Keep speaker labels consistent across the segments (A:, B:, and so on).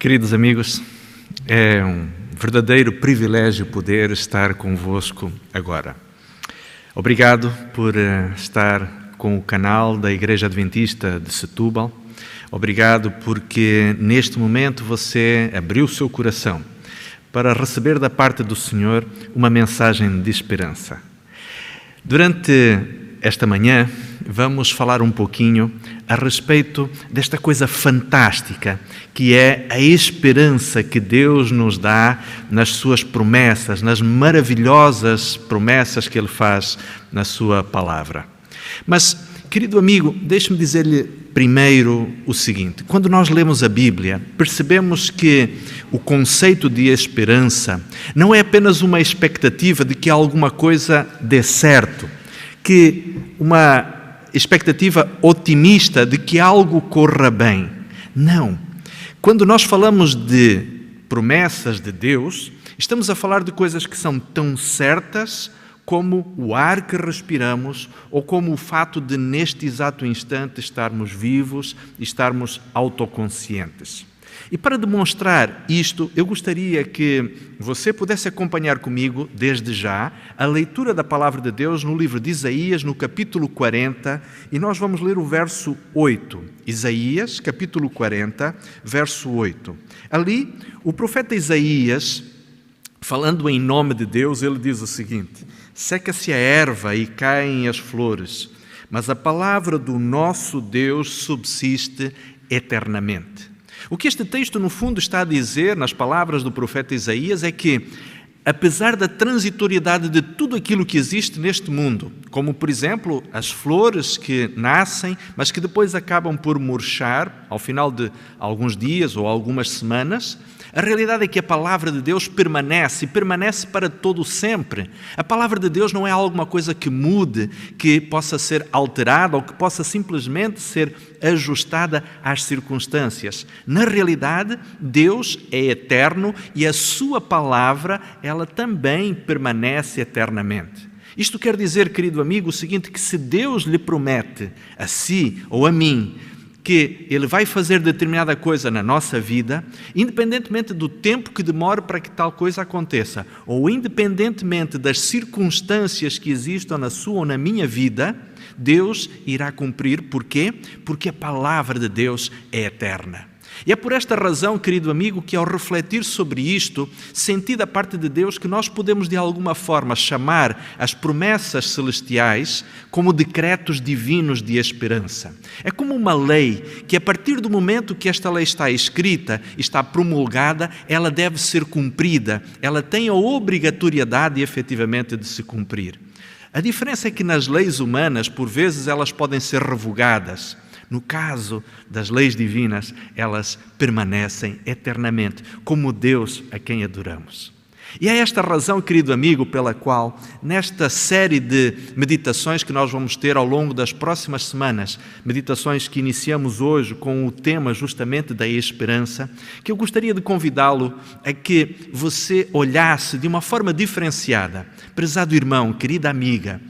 A: Queridos amigos, é um verdadeiro privilégio poder estar convosco agora. Obrigado por estar com o canal da Igreja Adventista de Setúbal. Obrigado porque neste momento você abriu o seu coração para receber da parte do Senhor uma mensagem de esperança. Durante esta manhã vamos falar um pouquinho a respeito desta coisa fantástica que é a esperança que Deus nos dá nas suas promessas, nas maravilhosas promessas que Ele faz na sua palavra. Mas, querido amigo, deixe-me dizer-lhe primeiro o seguinte: quando nós lemos a Bíblia, percebemos que o conceito de esperança não é apenas uma expectativa de que alguma coisa dê certo, que uma expectativa otimista de que algo corra bem. Não. Quando nós falamos de promessas de Deus, estamos a falar de coisas que são tão certas como o ar que respiramos ou como o fato de, neste exato instante, estarmos vivos e estarmos autoconscientes. E para demonstrar isto, eu gostaria que você pudesse acompanhar comigo, desde já, a leitura da Palavra de Deus no livro de Isaías, no capítulo 40, e nós vamos ler o verso 8. Isaías, capítulo 40, verso 8. Ali, o profeta Isaías, falando em nome de Deus, ele diz o seguinte: seca-se a erva e caem as flores, mas a palavra do nosso Deus subsiste eternamente. O que este texto, no fundo, está a dizer, nas palavras do profeta Isaías, é que, apesar da transitoriedade de tudo aquilo que existe neste mundo, como, por exemplo, as flores que nascem, mas que depois acabam por murchar ao final de alguns dias ou algumas semanas, a realidade é que a palavra de Deus permanece, e permanece para todo sempre. A palavra de Deus não é alguma coisa que mude, que possa ser alterada ou que possa simplesmente ser ajustada às circunstâncias. Na realidade, Deus é eterno e a sua palavra, ela também permanece eternamente. Isto quer dizer, querido amigo, o seguinte: que se Deus lhe promete a si ou a mim que Ele vai fazer determinada coisa na nossa vida, independentemente do tempo que demore para que tal coisa aconteça, ou independentemente das circunstâncias que existam na sua ou na minha vida, Deus irá cumprir. Porquê? Porque a palavra de Deus é eterna. E é por esta razão, querido amigo, que ao refletir sobre isto, senti da parte de Deus que nós podemos de alguma forma chamar as promessas celestiais como decretos divinos de esperança. É como uma lei que, a partir do momento que esta lei está escrita, está promulgada, ela deve ser cumprida, ela tem a obrigatoriedade efetivamente de se cumprir. A diferença é que nas leis humanas, por vezes, elas podem ser revogadas. No caso das leis divinas, elas permanecem eternamente, como Deus a quem adoramos. E é esta razão, querido amigo, pela qual, nesta série de meditações que nós vamos ter ao longo das próximas semanas, meditações que iniciamos hoje com o tema justamente da esperança, que eu gostaria de convidá-lo a que você olhasse de uma forma diferenciada, prezado irmão, querida amiga,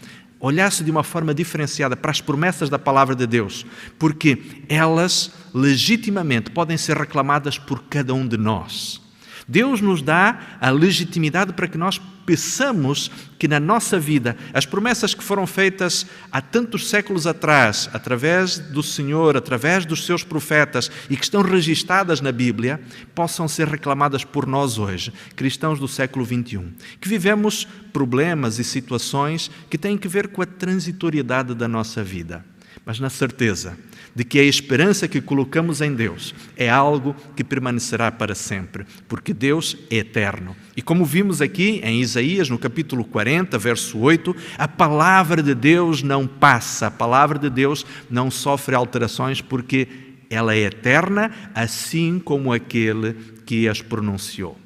A: olhasse de uma forma diferenciada para as promessas da palavra de Deus, porque elas legitimamente podem ser reclamadas por cada um de nós. Deus nos dá a legitimidade para que nós peçamos que na nossa vida as promessas que foram feitas há tantos séculos atrás, através do Senhor, através dos seus profetas e que estão registadas na Bíblia, possam ser reclamadas por nós hoje, cristãos do século XXI, que vivemos problemas e situações que têm que ver com a transitoriedade da nossa vida, mas na certeza de que a esperança que colocamos em Deus é algo que permanecerá para sempre, porque Deus é eterno. E como vimos aqui em Isaías, no capítulo 40, verso 8, a palavra de Deus não passa, a palavra de Deus não sofre alterações, porque ela é eterna, assim como aquele que as pronunciou.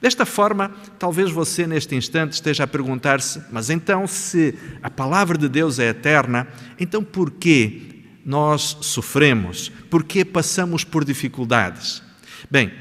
A: Desta forma, talvez você neste instante esteja a perguntar-se: mas então, se a palavra de Deus é eterna, então por que nós sofremos? Por que passamos por dificuldades? Bem,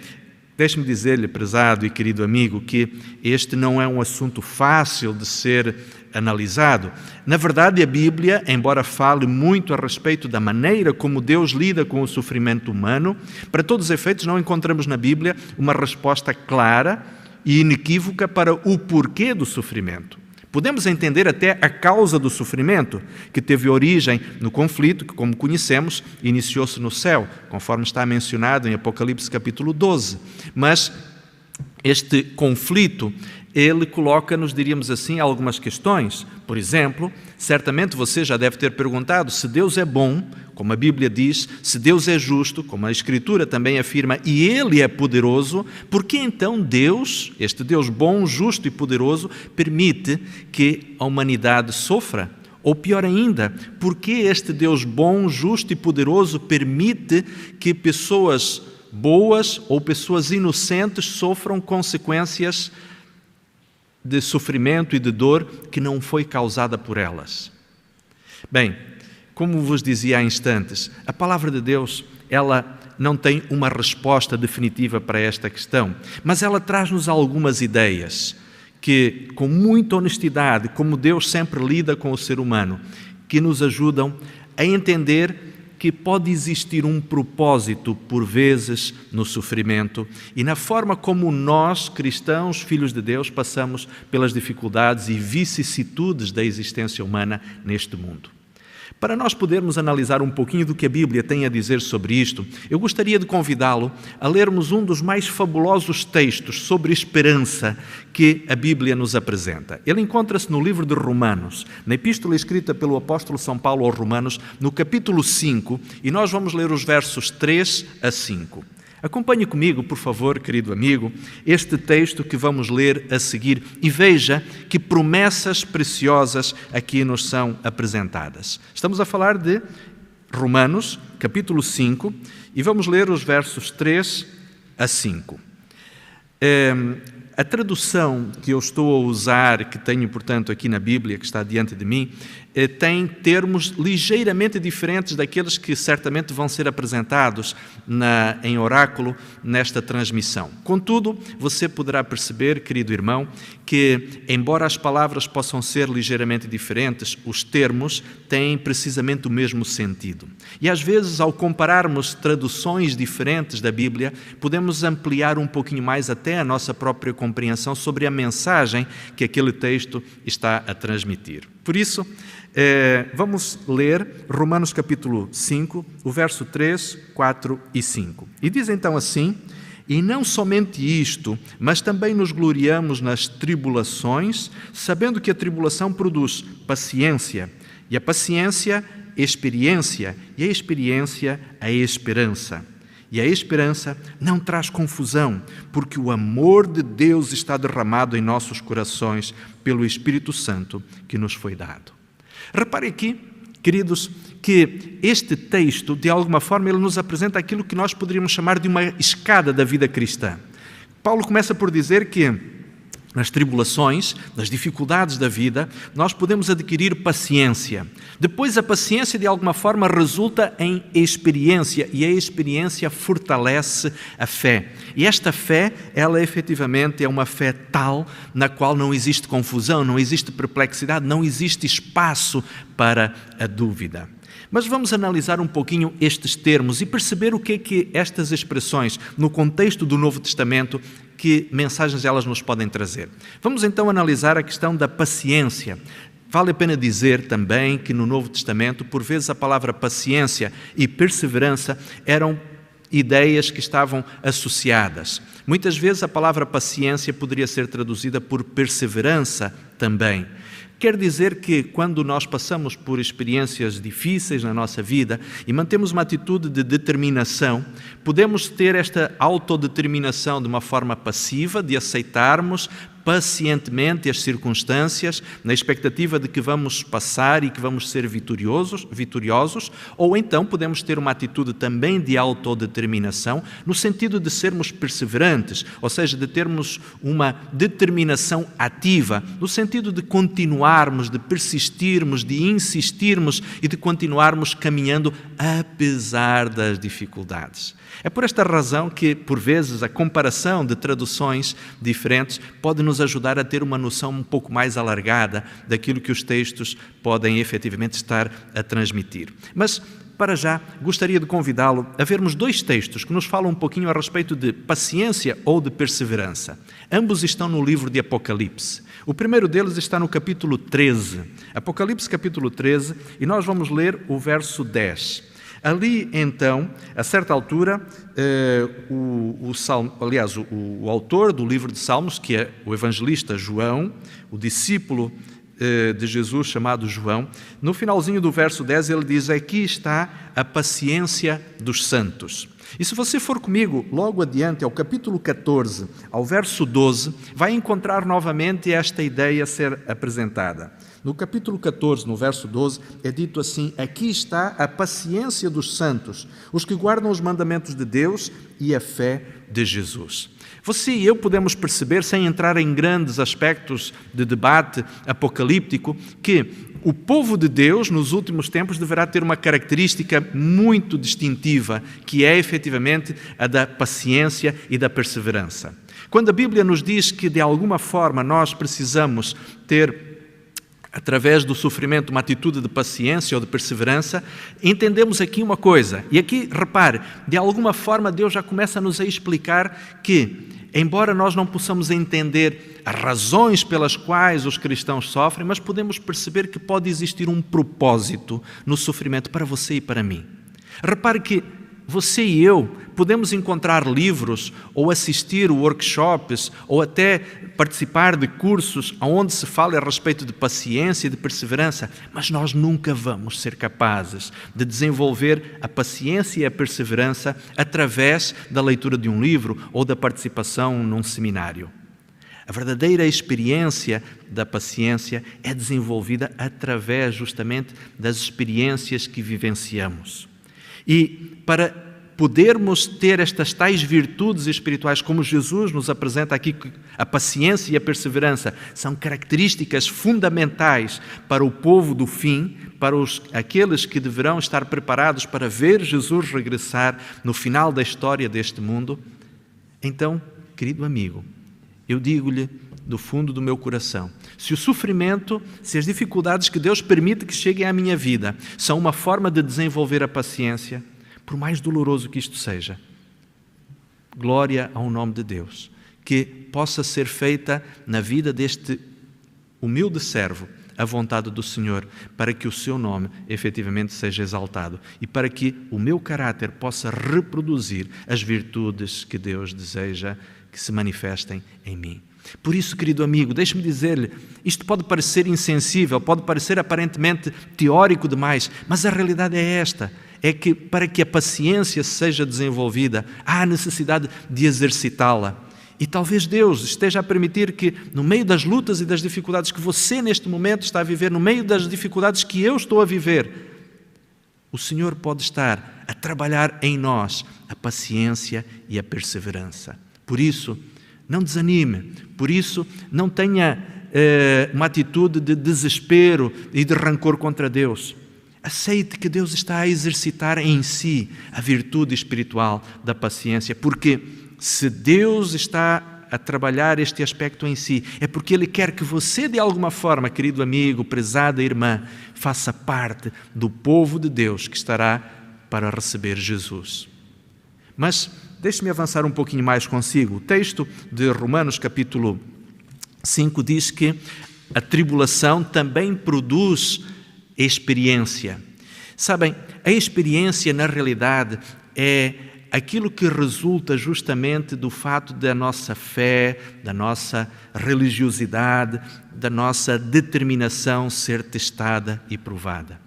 A: deixe-me dizer-lhe, prezado e querido amigo, que este não é um assunto fácil de ser analisado. Na verdade, a Bíblia, embora fale muito a respeito da maneira como Deus lida com o sofrimento humano, para todos os efeitos não encontramos na Bíblia uma resposta clara e inequívoca para o porquê do sofrimento. Podemos entender até a causa do sofrimento, que teve origem no conflito que, como conhecemos, iniciou-se no céu, conforme está mencionado em Apocalipse capítulo 12. Mas este conflito, ele coloca-nos, diríamos assim, algumas questões. Por exemplo, certamente você já deve ter perguntado se Deus é bom, como a Bíblia diz, se Deus é justo, como a Escritura também afirma, e Ele é poderoso, por que então Deus, este Deus bom, justo e poderoso, permite que a humanidade sofra? Ou pior ainda, por que este Deus bom, justo e poderoso permite que pessoas boas ou pessoas inocentes sofram consequências de sofrimento e de dor que não foi causada por elas? Bem, como vos dizia há instantes, a palavra de Deus, ela não tem uma resposta definitiva para esta questão, mas ela traz-nos algumas ideias que, com muita honestidade, como Deus sempre lida com o ser humano, que nos ajudam a entender que pode existir um propósito, por vezes, no sofrimento e na forma como nós, cristãos, filhos de Deus, passamos pelas dificuldades e vicissitudes da existência humana neste mundo. Para nós podermos analisar um pouquinho do que a Bíblia tem a dizer sobre isto, eu gostaria de convidá-lo a lermos um dos mais fabulosos textos sobre esperança que a Bíblia nos apresenta. Ele encontra-se no livro de Romanos, na epístola escrita pelo apóstolo São Paulo aos Romanos, no capítulo 5, e nós vamos ler os versos 3 a 5. Acompanhe comigo, por favor, querido amigo, este texto que vamos ler a seguir e veja que promessas preciosas aqui nos são apresentadas. Estamos a falar de Romanos, capítulo 5, e vamos ler os versos 3 a 5. A tradução que eu estou a usar, que tenho, portanto, aqui na Bíblia, que está diante de mim, tem termos ligeiramente diferentes daqueles que certamente vão ser apresentados em oráculo nesta transmissão. Contudo, você poderá perceber, querido irmão, que, embora as palavras possam ser ligeiramente diferentes, os termos têm precisamente o mesmo sentido. E às vezes, ao compararmos traduções diferentes da Bíblia, podemos ampliar um pouquinho mais até a nossa própria compreensão sobre a mensagem que aquele texto está a transmitir. Por isso, vamos ler Romanos capítulo 5, o verso 3, 4 e 5. E diz então assim: e não somente isto, mas também nos gloriamos nas tribulações, sabendo que a tribulação produz paciência, e a paciência, experiência, e a experiência, a esperança. E a esperança não traz confusão, porque o amor de Deus está derramado em nossos corações pelo Espírito Santo que nos foi dado. Repare aqui, queridos, que este texto, de alguma forma, ele nos apresenta aquilo que nós poderíamos chamar de uma escada da vida cristã. Paulo começa por dizer que nas tribulações, nas dificuldades da vida, nós podemos adquirir paciência. Depois, a paciência, de alguma forma, resulta em experiência, e a experiência fortalece a fé. E esta fé, ela efetivamente é uma fé tal na qual não existe confusão, não existe perplexidade, não existe espaço para a dúvida. Mas vamos analisar um pouquinho estes termos e perceber o que é que estas expressões, no contexto do Novo Testamento, que mensagens elas nos podem trazer. Vamos então analisar a questão da paciência. Vale a pena dizer também que no Novo Testamento, por vezes a palavra paciência e perseverança eram ideias que estavam associadas. Muitas vezes a palavra paciência poderia ser traduzida por perseverança também. Quer dizer que quando nós passamos por experiências difíceis na nossa vida e mantemos uma atitude de determinação, podemos ter esta autodeterminação de uma forma passiva, de aceitarmos pacientemente as circunstâncias, na expectativa de que vamos passar e que vamos ser vitoriosos, ou então podemos ter uma atitude também de autodeterminação, no sentido de sermos perseverantes, ou seja, de termos uma determinação ativa, no sentido de continuarmos, de persistirmos, de insistirmos e de continuarmos caminhando apesar das dificuldades. É por esta razão que, por vezes, a comparação de traduções diferentes pode nos nos ajudar a ter uma noção um pouco mais alargada daquilo que os textos podem efetivamente estar a transmitir. Mas, para já, gostaria de convidá-lo a vermos 2 textos que nos falam um pouquinho a respeito de paciência ou de perseverança. Ambos estão no livro de Apocalipse. O primeiro deles está no capítulo 13. Apocalipse capítulo 13, e nós vamos ler o verso 10. Ali, então, a certa altura, o autor do livro de Salmos, que é o evangelista João, o discípulo de Jesus chamado João, no finalzinho do verso 10 ele diz: aqui está a paciência dos santos. E se você for comigo logo adiante ao capítulo 14, ao verso 12, vai encontrar novamente esta ideia a ser apresentada. No capítulo 14, no verso 12, é dito assim: aqui está a paciência dos santos, os que guardam os mandamentos de Deus e a fé de Jesus. Você e eu podemos perceber, sem entrar em grandes aspectos de debate apocalíptico, que o povo de Deus, nos últimos tempos, deverá ter uma característica muito distintiva, que é, efetivamente, a da paciência e da perseverança. Quando a Bíblia nos diz que, de alguma forma, nós precisamos ter, através do sofrimento, uma atitude de paciência ou de perseverança, entendemos aqui uma coisa. E aqui, repare, de alguma forma Deus já começa-nos a explicar que, embora nós não possamos entender as razões pelas quais os cristãos sofrem, mas podemos perceber que pode existir um propósito no sofrimento para você e para mim. Repare que você e eu podemos encontrar livros ou assistir workshops ou até participar de cursos onde se fala a respeito de paciência e de perseverança, mas nós nunca vamos ser capazes de desenvolver a paciência e a perseverança através da leitura de um livro ou da participação num seminário. A verdadeira experiência da paciência é desenvolvida através justamente das experiências que vivenciamos. E para podermos ter estas tais virtudes espirituais, como Jesus nos apresenta aqui, a paciência e a perseverança são características fundamentais para o povo do fim, para aqueles que deverão estar preparados para ver Jesus regressar no final da história deste mundo. Então, querido amigo, eu digo-lhe do fundo do meu coração, se o sofrimento, se as dificuldades que Deus permite que cheguem à minha vida são uma forma de desenvolver a paciência, por mais doloroso que isto seja, glória ao nome de Deus, que possa ser feita na vida deste humilde servo a vontade do Senhor, para que o seu nome efetivamente seja exaltado e para que o meu caráter possa reproduzir as virtudes que Deus deseja que se manifestem em mim. Por isso, querido amigo, deixe-me dizer-lhe, isto pode parecer insensível, pode parecer aparentemente teórico demais, mas a realidade é esta, é que para que a paciência seja desenvolvida, há a necessidade de exercitá-la. E talvez Deus esteja a permitir que, no meio das lutas e das dificuldades que você neste momento está a viver, no meio das dificuldades que eu estou a viver, o Senhor pode estar a trabalhar em nós a paciência e a perseverança. Por isso, não desanime, por isso não tenha uma atitude de desespero e de rancor contra Deus. Aceite que Deus está a exercitar em si a virtude espiritual da paciência, porque se Deus está a trabalhar este aspecto em si, é porque Ele quer que você, de alguma forma, querido amigo, prezada irmã, faça parte do povo de Deus que estará para receber Jesus. Mas deixe-me avançar um pouquinho mais consigo. O texto de Romanos capítulo 5 diz que a tribulação também produz experiência. Sabem, a experiência na realidade é aquilo que resulta justamente do fato da nossa fé, da nossa religiosidade, da nossa determinação ser testada e provada.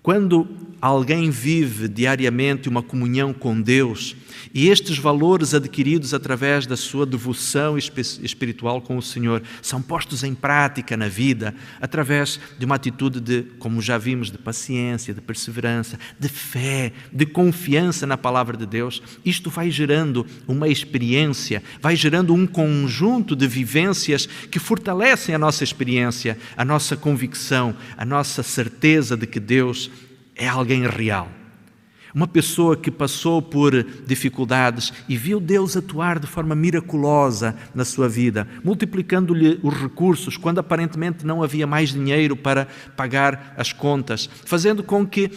A: Quando alguém vive diariamente uma comunhão com Deus e estes valores adquiridos através da sua devoção espiritual com o Senhor são postos em prática na vida através de uma atitude de, como já vimos, de paciência, de perseverança, de fé, de confiança na palavra de Deus, isto vai gerando uma experiência, vai gerando um conjunto de vivências que fortalecem a nossa experiência, a nossa convicção, a nossa certeza de que Deus é alguém real. Uma pessoa que passou por dificuldades e viu Deus atuar de forma miraculosa na sua vida, multiplicando-lhe os recursos quando aparentemente não havia mais dinheiro para pagar as contas, fazendo com que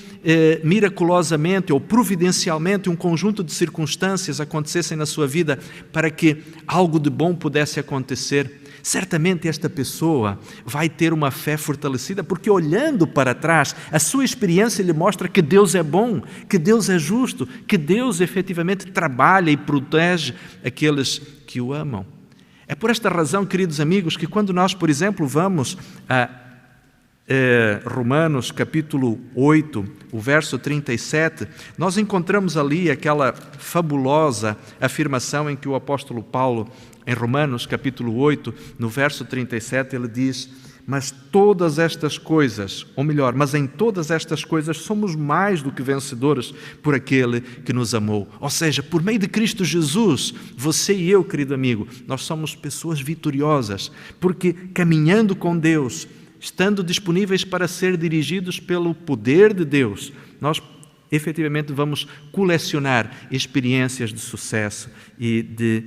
A: miraculosamente ou providencialmente um conjunto de circunstâncias acontecessem na sua vida para que algo de bom pudesse acontecer. Certamente esta pessoa vai ter uma fé fortalecida, porque olhando para trás, a sua experiência lhe mostra que Deus é bom, que Deus é justo, que Deus efetivamente trabalha e protege aqueles que o amam. É por esta razão, queridos amigos, que quando nós, por exemplo, vamos a Romanos capítulo 8, o verso 37, nós encontramos ali aquela fabulosa afirmação em que o apóstolo Paulo, em Romanos capítulo 8, no verso 37, ele diz: mas todas estas coisas, ou melhor, mas em todas estas coisas somos mais do que vencedores por aquele que nos amou. Ou seja, por meio de Cristo Jesus, você e eu, querido amigo, nós somos pessoas vitoriosas, porque caminhando com Deus, estando disponíveis para ser dirigidos pelo poder de Deus, nós efetivamente vamos colecionar experiências de sucesso e de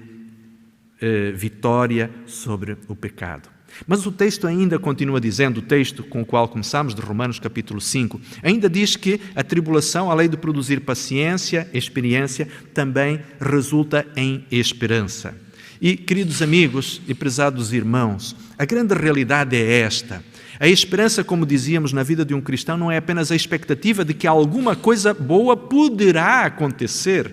A: vitória sobre o pecado. Mas o texto ainda continua dizendo, o texto com o qual começamos, de Romanos capítulo 5, ainda diz que a tribulação, além de produzir paciência, experiência, também resulta em esperança. E, queridos amigos e prezados irmãos, a grande realidade é esta. A esperança, como dizíamos, na vida de um cristão não é apenas a expectativa de que alguma coisa boa poderá acontecer.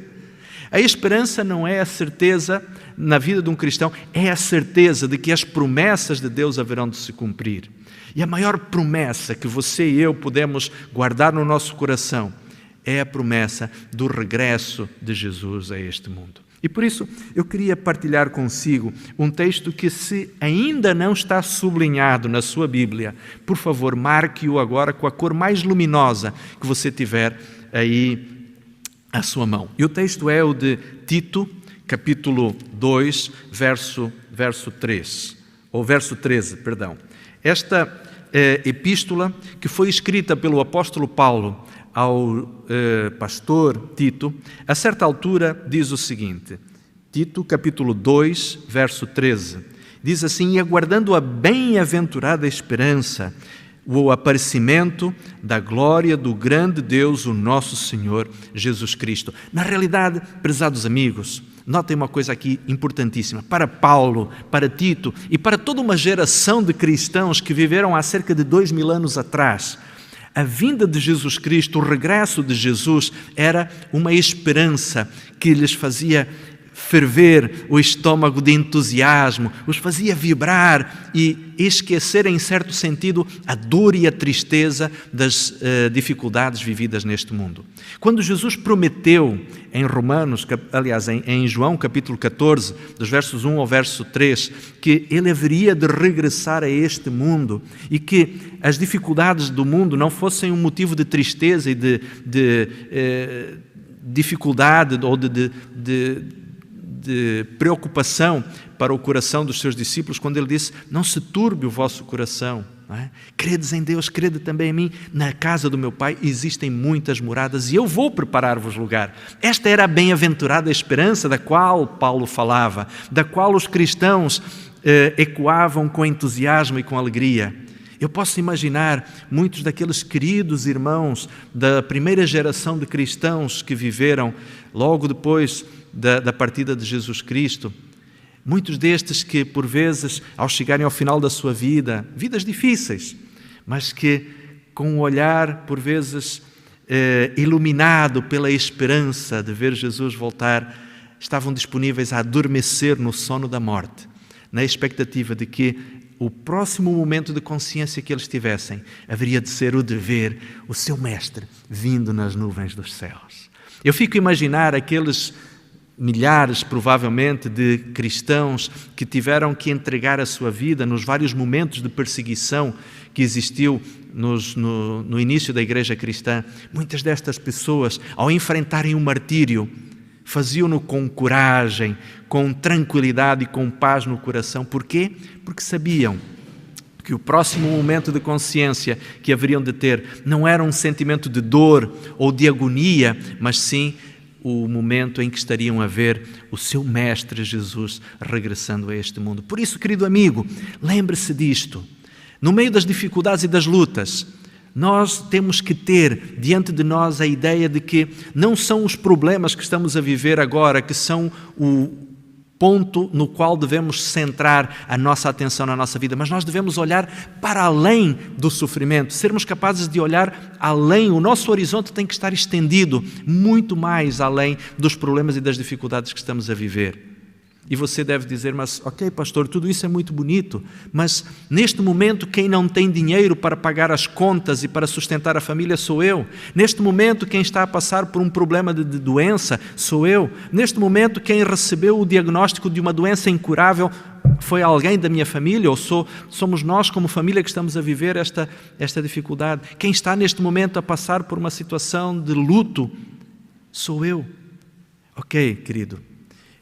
A: A esperança não é a certeza na vida de um cristão, é a certeza de que as promessas de Deus haverão de se cumprir. E a maior promessa que você e eu podemos guardar no nosso coração é a promessa do regresso de Jesus a este mundo. E por isso eu queria partilhar consigo um texto que, se ainda não está sublinhado na sua Bíblia, por favor, marque-o agora com a cor mais luminosa que você tiver aí à sua mão. E o texto é o de Tito, capítulo 2, verso 13. Esta epístola, que foi escrita pelo apóstolo Paulo ao pastor Tito, a certa altura diz o seguinte, Tito, capítulo 2, verso 13, diz assim: e aguardando a bem-aventurada esperança, o aparecimento da glória do grande Deus, o nosso Senhor Jesus Cristo. Na realidade, prezados amigos, notem uma coisa aqui importantíssima. Para Paulo, para Tito e para toda uma geração de cristãos que viveram há cerca de 2000 anos atrás, a vinda de Jesus Cristo, o regresso de Jesus, era uma esperança que lhes fazia ferver o estômago de entusiasmo, os fazia vibrar e esquecer, em certo sentido, a dor e a tristeza das dificuldades vividas neste mundo. Quando Jesus prometeu em João capítulo 14, dos versos 1 ao verso 3, que ele haveria de regressar a este mundo e que as dificuldades do mundo não fossem um motivo de tristeza e de dificuldade ou de preocupação para o coração dos seus discípulos, quando ele disse: não se turbe o vosso coração, não é? Credes em Deus, crede também em mim. Na casa do meu Pai existem muitas moradas e eu vou preparar-vos lugar. Esta era a bem-aventurada esperança da qual Paulo falava, da qual os cristãos ecoavam com entusiasmo e com alegria. Eu posso imaginar muitos daqueles queridos irmãos da primeira geração de cristãos que viveram logo depois da partida de Jesus Cristo, muitos destes que, por vezes, ao chegarem ao final da sua vida, vidas difíceis, mas que, com um olhar, por vezes, iluminado pela esperança de ver Jesus voltar, estavam disponíveis a adormecer no sono da morte, na expectativa de que o próximo momento de consciência que eles tivessem haveria de ser o de ver o seu Mestre vindo nas nuvens dos céus. Eu fico a imaginar aqueles milhares, provavelmente, de cristãos que tiveram que entregar a sua vida nos vários momentos de perseguição que existiu no início da igreja cristã. Muitas destas pessoas, ao enfrentarem o martírio, faziam-no com coragem, com tranquilidade e com paz no coração. Porquê? Porque sabiam que o próximo momento de consciência que haveriam de ter não era um sentimento de dor ou de agonia, mas sim o momento em que estariam a ver o seu Mestre Jesus regressando a este mundo. Por isso, querido amigo, lembre-se disto. No meio das dificuldades e das lutas, nós temos que ter diante de nós a ideia de que não são os problemas que estamos a viver agora que são o ponto no qual devemos centrar a nossa atenção na nossa vida, mas nós devemos olhar para além do sofrimento, sermos capazes de olhar além. O nosso horizonte tem que estar estendido muito mais além dos problemas e das dificuldades que estamos a viver. E você deve dizer, mas ok, pastor, tudo isso é muito bonito, mas neste momento quem não tem dinheiro para pagar as contas e para sustentar a família sou eu. Neste momento quem está a passar por um problema de doença sou eu. Neste momento quem recebeu o diagnóstico de uma doença incurável foi alguém da minha família ou somos nós como família que estamos a viver esta dificuldade. Quem está neste momento a passar por uma situação de luto sou eu. Ok, querido.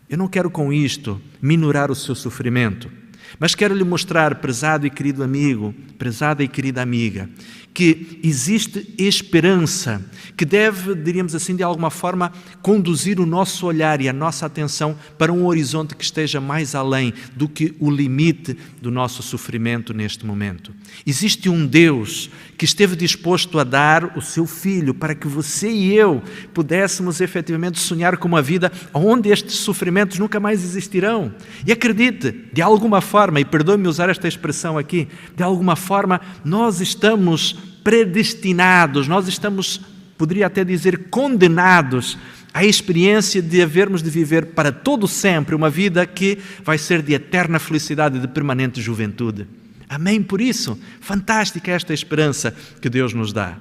A: Eu não quero com isto minorar o seu sofrimento, mas quero lhe mostrar, prezado e querido amigo, prezada e querida amiga, que existe esperança que deve, diríamos assim, de alguma forma, conduzir o nosso olhar e a nossa atenção para um horizonte que esteja mais além do que o limite do nosso sofrimento neste momento. Existe um Deus que esteve disposto a dar o seu Filho para que você e eu pudéssemos efetivamente sonhar com uma vida onde estes sofrimentos nunca mais existirão. E acredite, de alguma forma, e perdoe-me usar esta expressão aqui, de alguma forma nós estamos predestinados, nós estamos, poderia até dizer, condenados à experiência de havermos de viver para todo sempre uma vida que vai ser de eterna felicidade e de permanente juventude. Amém por isso? Fantástica esta esperança que Deus nos dá.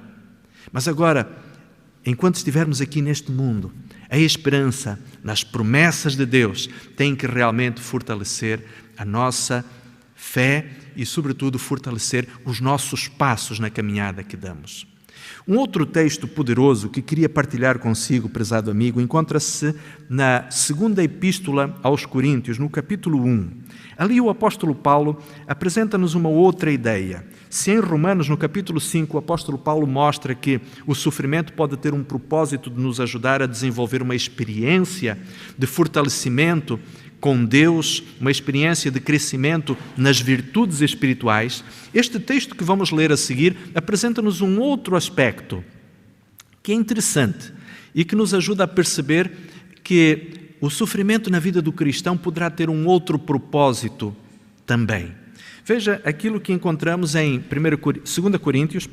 A: Mas agora, enquanto estivermos aqui neste mundo, a esperança nas promessas de Deus tem que realmente fortalecer a nossa fé e, sobretudo, fortalecer os nossos passos na caminhada que damos. Um outro texto poderoso que queria partilhar consigo, prezado amigo, encontra-se na segunda epístola aos Coríntios, no capítulo 1. Ali o apóstolo Paulo apresenta-nos uma outra ideia. Se em Romanos, no capítulo 5, o apóstolo Paulo mostra que o sofrimento pode ter um propósito de nos ajudar a desenvolver uma experiência de fortalecimento com Deus, uma experiência de crescimento nas virtudes espirituais, este texto que vamos ler a seguir apresenta-nos um outro aspecto que é interessante e que nos ajuda a perceber que o sofrimento na vida do cristão poderá ter um outro propósito também. Veja aquilo que encontramos em 2 Coríntios,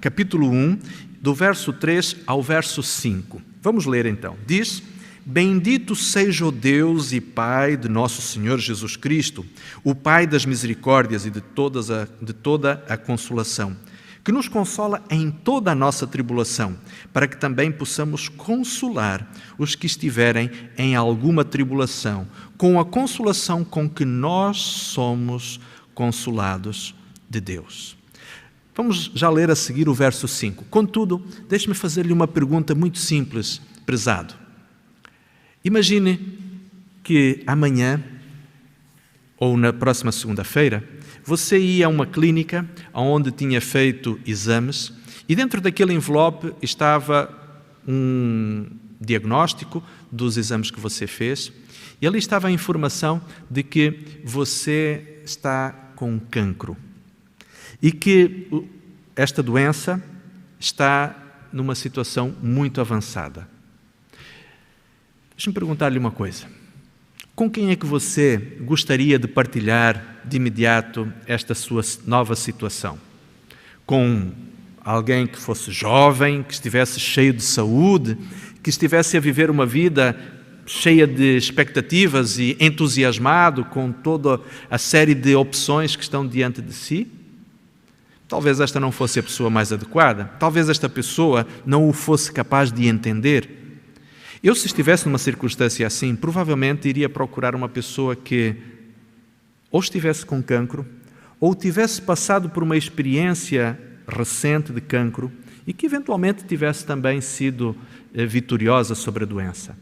A: capítulo 1, do verso 3 ao verso 5. Vamos ler então. Diz: Bendito seja o Deus e Pai de nosso Senhor Jesus Cristo, o Pai das misericórdias e de toda a consolação, que nos consola em toda a nossa tribulação, para que também possamos consolar os que estiverem em alguma tribulação, com a consolação com que nós somos consolados de Deus. Vamos já ler a seguir o verso 5. Contudo, deixe-me fazer-lhe uma pergunta muito simples, prezado. Imagine que amanhã, ou na próxima segunda-feira, você ia a uma clínica onde tinha feito exames e dentro daquele envelope estava um diagnóstico dos exames que você fez e ali estava a informação de que você está com cancro e que esta doença está numa situação muito avançada. Deixa-me perguntar-lhe uma coisa. Com quem é que você gostaria de partilhar de imediato esta sua nova situação? Com alguém que fosse jovem, que estivesse cheio de saúde, que estivesse a viver uma vida cheia de expectativas e entusiasmado com toda a série de opções que estão diante de si? Talvez esta não fosse a pessoa mais adequada. Talvez esta pessoa não o fosse capaz de entender. Eu, se estivesse numa circunstância assim, provavelmente iria procurar uma pessoa que ou estivesse com cancro, ou tivesse passado por uma experiência recente de cancro e que eventualmente tivesse também sido vitoriosa sobre a doença.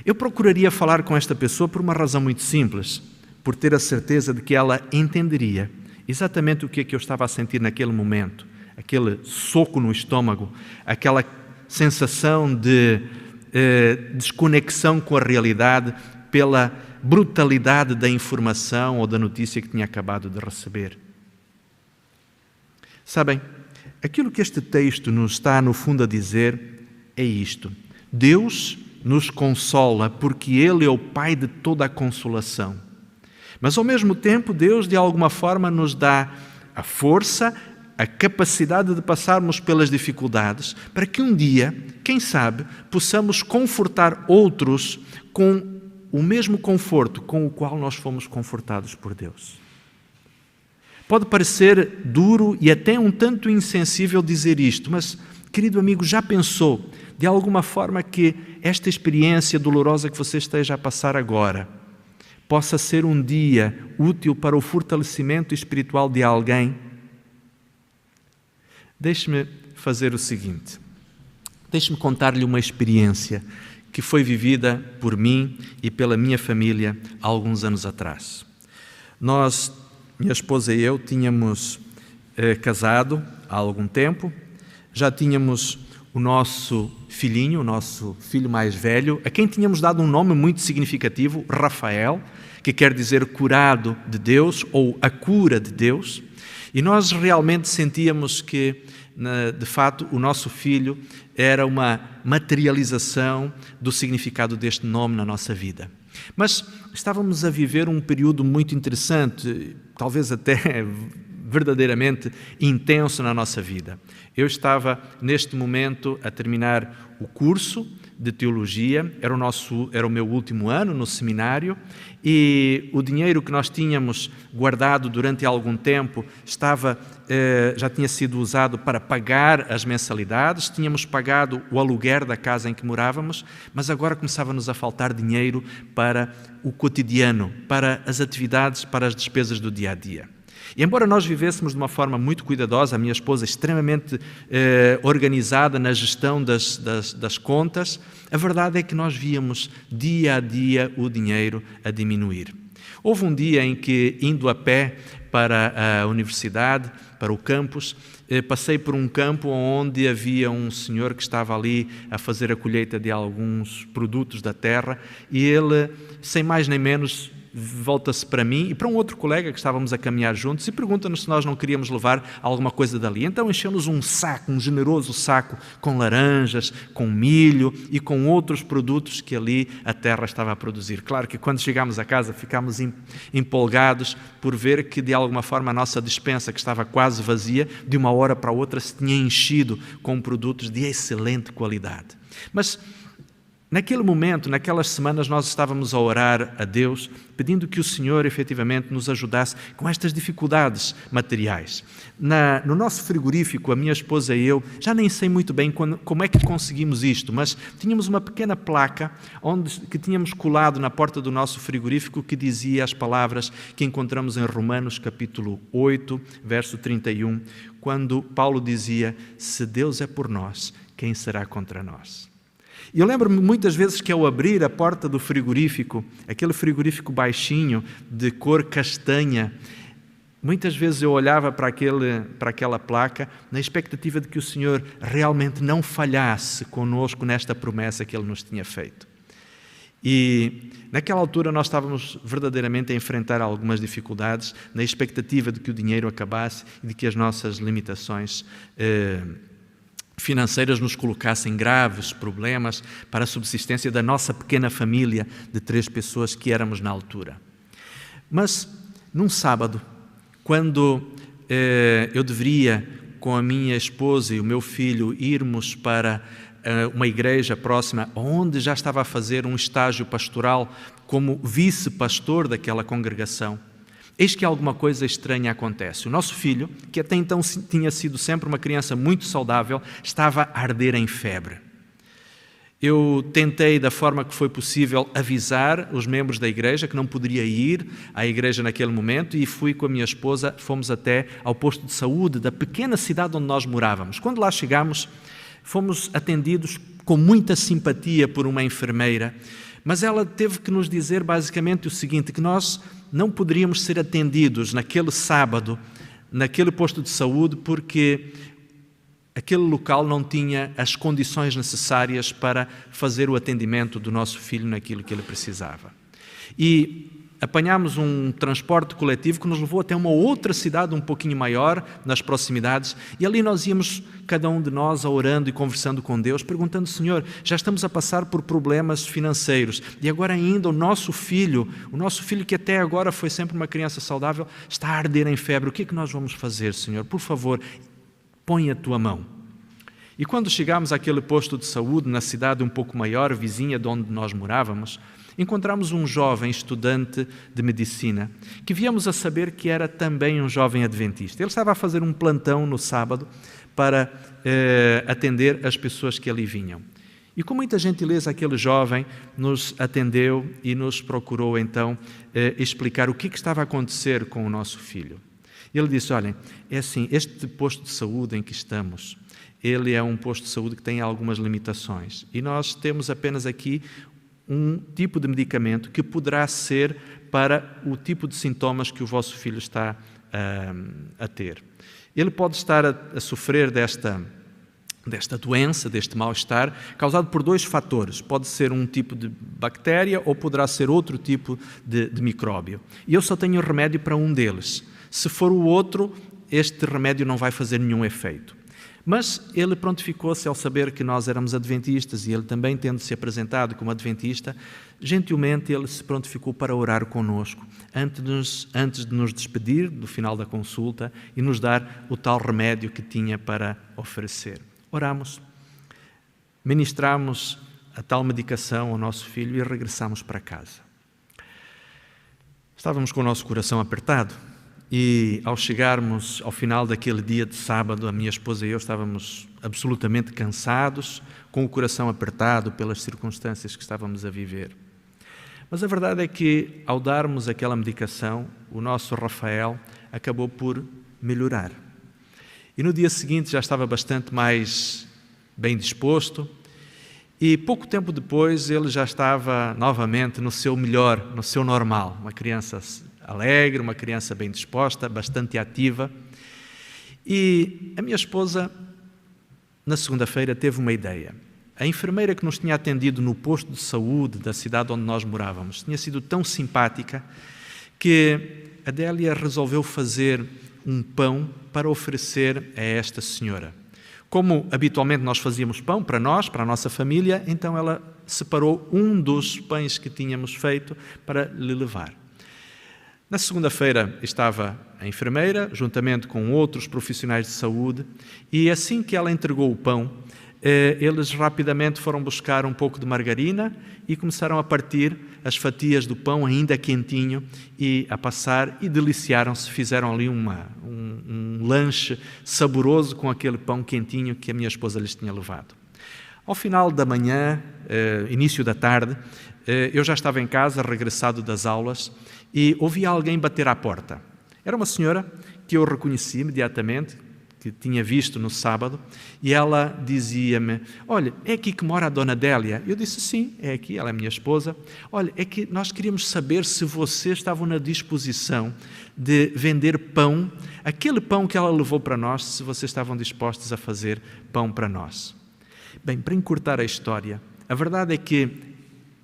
A: Eu procuraria falar com esta pessoa por uma razão muito simples, por ter a certeza de que ela entenderia exatamente o que é que eu estava a sentir naquele momento. Aquele soco no estômago, aquela sensação de desconexão com a realidade pela brutalidade da informação ou da notícia que tinha acabado de receber. Sabem, aquilo que este texto nos está, no fundo, a dizer é isto. Deus nos consola porque Ele é o Pai de toda a consolação. Mas, ao mesmo tempo, Deus, de alguma forma, nos dá a força, a capacidade de passarmos pelas dificuldades, para que um dia, quem sabe, possamos confortar outros com o mesmo conforto com o qual nós fomos confortados por Deus. Pode parecer duro e até um tanto insensível dizer isto, mas, querido amigo, já pensou de alguma forma que esta experiência dolorosa que você esteja a passar agora possa ser um dia útil para o fortalecimento espiritual de alguém? Deixe-me fazer o seguinte. Deixe-me contar-lhe uma experiência que foi vivida por mim e pela minha família há alguns anos atrás. Nós, minha esposa e eu, tínhamos casado há algum tempo, já tínhamos o nosso filhinho, o nosso filho mais velho, a quem tínhamos dado um nome muito significativo, Rafael, que quer dizer curado de Deus ou a cura de Deus. E nós realmente sentíamos que, de fato, o nosso filho era uma materialização do significado deste nome na nossa vida. Mas estávamos a viver um período muito interessante, talvez até verdadeiramente intenso na nossa vida. Eu estava, neste momento, a terminar o curso de teologia, era o meu último ano no seminário, e o dinheiro que nós tínhamos guardado durante algum tempo já tinha sido usado para pagar as mensalidades, tínhamos pagado o aluguer da casa em que morávamos, mas agora começava-nos a faltar dinheiro para o cotidiano, para as atividades, para as despesas do dia a dia. E embora nós vivêssemos de uma forma muito cuidadosa, a minha esposa extremamente organizada na gestão das contas, a verdade é que nós víamos dia a dia o dinheiro a diminuir. Houve um dia em que, indo a pé para a universidade, para o campus, passei por um campo onde havia um senhor que estava ali a fazer a colheita de alguns produtos da terra e ele, sem mais nem menos, volta-se para mim e para um outro colega que estávamos a caminhar juntos e pergunta-nos se nós não queríamos levar alguma coisa dali. Então encheu-nos um saco, um generoso saco com laranjas, com milho e com outros produtos que ali a terra estava a produzir. Claro que quando chegámos a casa ficámos empolgados por ver que de alguma forma a nossa despensa, que estava quase vazia, de uma hora para outra se tinha enchido com produtos de excelente qualidade. Mas naquele momento, naquelas semanas, nós estávamos a orar a Deus, pedindo que o Senhor efetivamente nos ajudasse com estas dificuldades materiais. No nosso frigorífico, a minha esposa e eu, já nem sei muito bem como é que conseguimos isto, mas tínhamos uma pequena placa que tínhamos colado na porta do nosso frigorífico que dizia as palavras que encontramos em Romanos capítulo 8, verso 31, quando Paulo dizia: se Deus é por nós, quem será contra nós? E eu lembro-me muitas vezes que ao abrir a porta do frigorífico, aquele frigorífico baixinho, de cor castanha, muitas vezes eu olhava para aquela placa na expectativa de que o Senhor realmente não falhasse conosco nesta promessa que Ele nos tinha feito. E naquela altura nós estávamos verdadeiramente a enfrentar algumas dificuldades, na expectativa de que o dinheiro acabasse e de que as nossas limitações financeiras nos colocassem graves problemas para a subsistência da nossa pequena família de 3 pessoas que éramos na altura. Mas, num sábado, quando eu deveria, com a minha esposa e o meu filho, irmos para uma igreja próxima, onde já estava a fazer um estágio pastoral como vice-pastor daquela congregação, eis que alguma coisa estranha acontece. O nosso filho, que até então tinha sido sempre uma criança muito saudável, estava a arder em febre. Eu tentei, da forma que foi possível, avisar os membros da igreja que não poderia ir à igreja naquele momento e fui com a minha esposa, fomos até ao posto de saúde da pequena cidade onde nós morávamos. Quando lá chegámos, fomos atendidos com muita simpatia por uma enfermeira, mas ela teve que nos dizer basicamente o seguinte, que nós não poderíamos ser atendidos naquele sábado, naquele posto de saúde, porque aquele local não tinha as condições necessárias para fazer o atendimento do nosso filho naquilo que ele precisava. E apanhámos um transporte coletivo que nos levou até uma outra cidade um pouquinho maior, nas proximidades, e ali nós íamos, cada um de nós, orando e conversando com Deus, perguntando: Senhor, já estamos a passar por problemas financeiros, e agora ainda o nosso filho que até agora foi sempre uma criança saudável, está a arder em febre. O que é que nós vamos fazer, Senhor? Por favor, põe a tua mão. E quando chegámos àquele posto de saúde, na cidade um pouco maior, vizinha de onde nós morávamos, encontramos um jovem estudante de medicina, que viemos a saber que era também um jovem adventista. Ele estava a fazer um plantão no sábado para atender as pessoas que ali vinham. E com muita gentileza aquele jovem nos atendeu e nos procurou então explicar o que estava a acontecer com o nosso filho. Ele disse: olhem, é assim, este posto de saúde em que estamos, ele é um posto de saúde que tem algumas limitações, e nós temos apenas aqui um tipo de medicamento que poderá ser para o tipo de sintomas que o vosso filho está a ter. Ele pode estar a sofrer desta doença, deste mal-estar, causado por dois fatores. Pode ser um tipo de bactéria ou poderá ser outro tipo de micróbio. E eu só tenho remédio para um deles. Se for o outro, este remédio não vai fazer nenhum efeito. Mas ele prontificou-se ao saber que nós éramos adventistas, e ele também, tendo se apresentado como adventista, gentilmente ele se prontificou para orar conosco, antes de nos despedir do final da consulta e nos dar o tal remédio que tinha para oferecer. Oramos, ministramos a tal medicação ao nosso filho e regressamos para casa. Estávamos com o nosso coração apertado. E ao chegarmos ao final daquele dia de sábado, a minha esposa e eu estávamos absolutamente cansados, com o coração apertado pelas circunstâncias que estávamos a viver. Mas a verdade é que, ao darmos aquela medicação, o nosso Rafael acabou por melhorar. E no dia seguinte já estava bastante mais bem disposto, e pouco tempo depois ele já estava novamente no seu melhor, no seu normal, uma criança alegre, uma criança bem disposta, bastante ativa. E a minha esposa, na segunda-feira, teve uma ideia. A enfermeira que nos tinha atendido no posto de saúde da cidade onde nós morávamos tinha sido tão simpática que a Délia resolveu fazer um pão para oferecer a esta senhora. Como habitualmente nós fazíamos pão para nós, para a nossa família, então ela separou um dos pães que tínhamos feito para lhe levar. Na segunda-feira estava a enfermeira, juntamente com outros profissionais de saúde, e assim que ela entregou o pão, eles rapidamente foram buscar um pouco de margarina e começaram a partir as fatias do pão ainda quentinho e a passar, e deliciaram-se, fizeram ali um lanche saboroso com aquele pão quentinho que a minha esposa lhes tinha levado. Ao final da manhã, início da tarde, eu já estava em casa, regressado das aulas, e ouvi alguém bater à porta. Era uma senhora que eu reconheci imediatamente, que tinha visto no sábado, e ela dizia-me: olha, é aqui que mora a dona Délia? Eu disse: sim, é aqui, ela é minha esposa. Olha, é que nós queríamos saber se vocês estavam na disposição de vender pão, aquele pão que ela levou para nós, se vocês estavam dispostos a fazer pão para nós. Bem, para encurtar a história, a verdade é que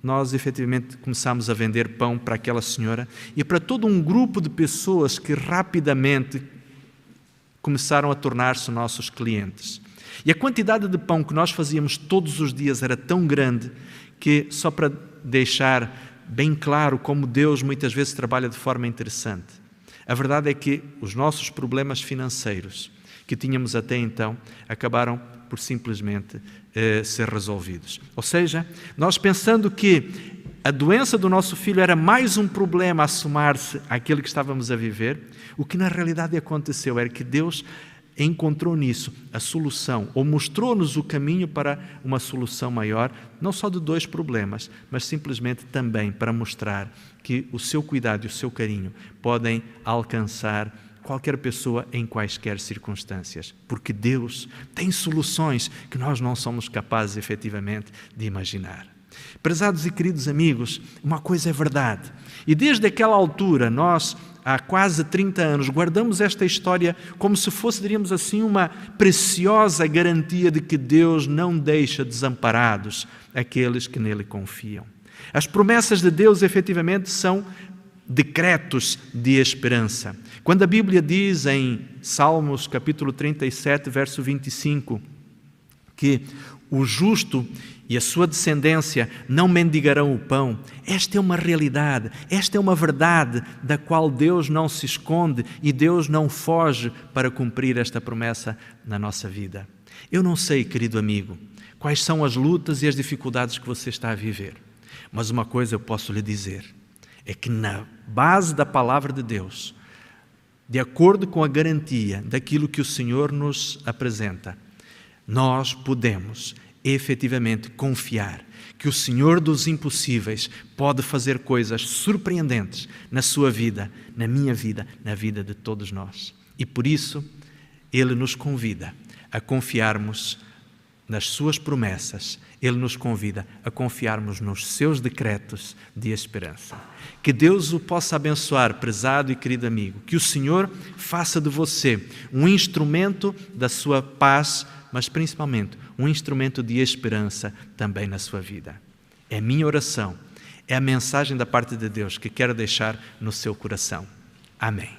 A: nós efetivamente começámos a vender pão para aquela senhora e para todo um grupo de pessoas que rapidamente começaram a tornar-se nossos clientes. E a quantidade de pão que nós fazíamos todos os dias era tão grande que, só para deixar bem claro como Deus muitas vezes trabalha de forma interessante, a verdade é que os nossos problemas financeiros que tínhamos até então acabaram por simplesmente ser resolvidos. Ou seja, nós pensando que a doença do nosso filho era mais um problema a somar-se àquele que estávamos a viver, o que na realidade aconteceu era que Deus encontrou nisso a solução, ou mostrou-nos o caminho para uma solução maior, não só de dois problemas, mas simplesmente também para mostrar que o seu cuidado e o seu carinho podem alcançar qualquer pessoa em quaisquer circunstâncias, porque Deus tem soluções que nós não somos capazes efetivamente de imaginar. Prezados e queridos amigos, uma coisa é verdade. E desde aquela altura, nós, há quase 30 anos, guardamos esta história como se fosse, diríamos assim, uma preciosa garantia de que Deus não deixa desamparados aqueles que nele confiam. As promessas de Deus, efetivamente, são decretos de esperança. Quando a Bíblia diz em Salmos, capítulo 37, verso 25, que o justo e a sua descendência não mendigarão o pão, esta é uma realidade, esta é uma verdade da qual Deus não se esconde e Deus não foge para cumprir esta promessa na nossa vida. Eu não sei, querido amigo, quais são as lutas e as dificuldades que você está a viver, mas uma coisa eu posso lhe dizer, é que na base da palavra de Deus, de acordo com a garantia daquilo que o Senhor nos apresenta, nós podemos efetivamente confiar que o Senhor dos impossíveis pode fazer coisas surpreendentes na sua vida, na minha vida, na vida de todos nós. E por isso, Ele nos convida a confiarmos nas suas promessas, Ele nos convida a confiarmos nos seus decretos de esperança. Que Deus o possa abençoar, prezado e querido amigo, que o Senhor faça de você um instrumento da sua paz, mas principalmente um instrumento de esperança também na sua vida. É a minha oração, é a mensagem da parte de Deus que quero deixar no seu coração. Amém.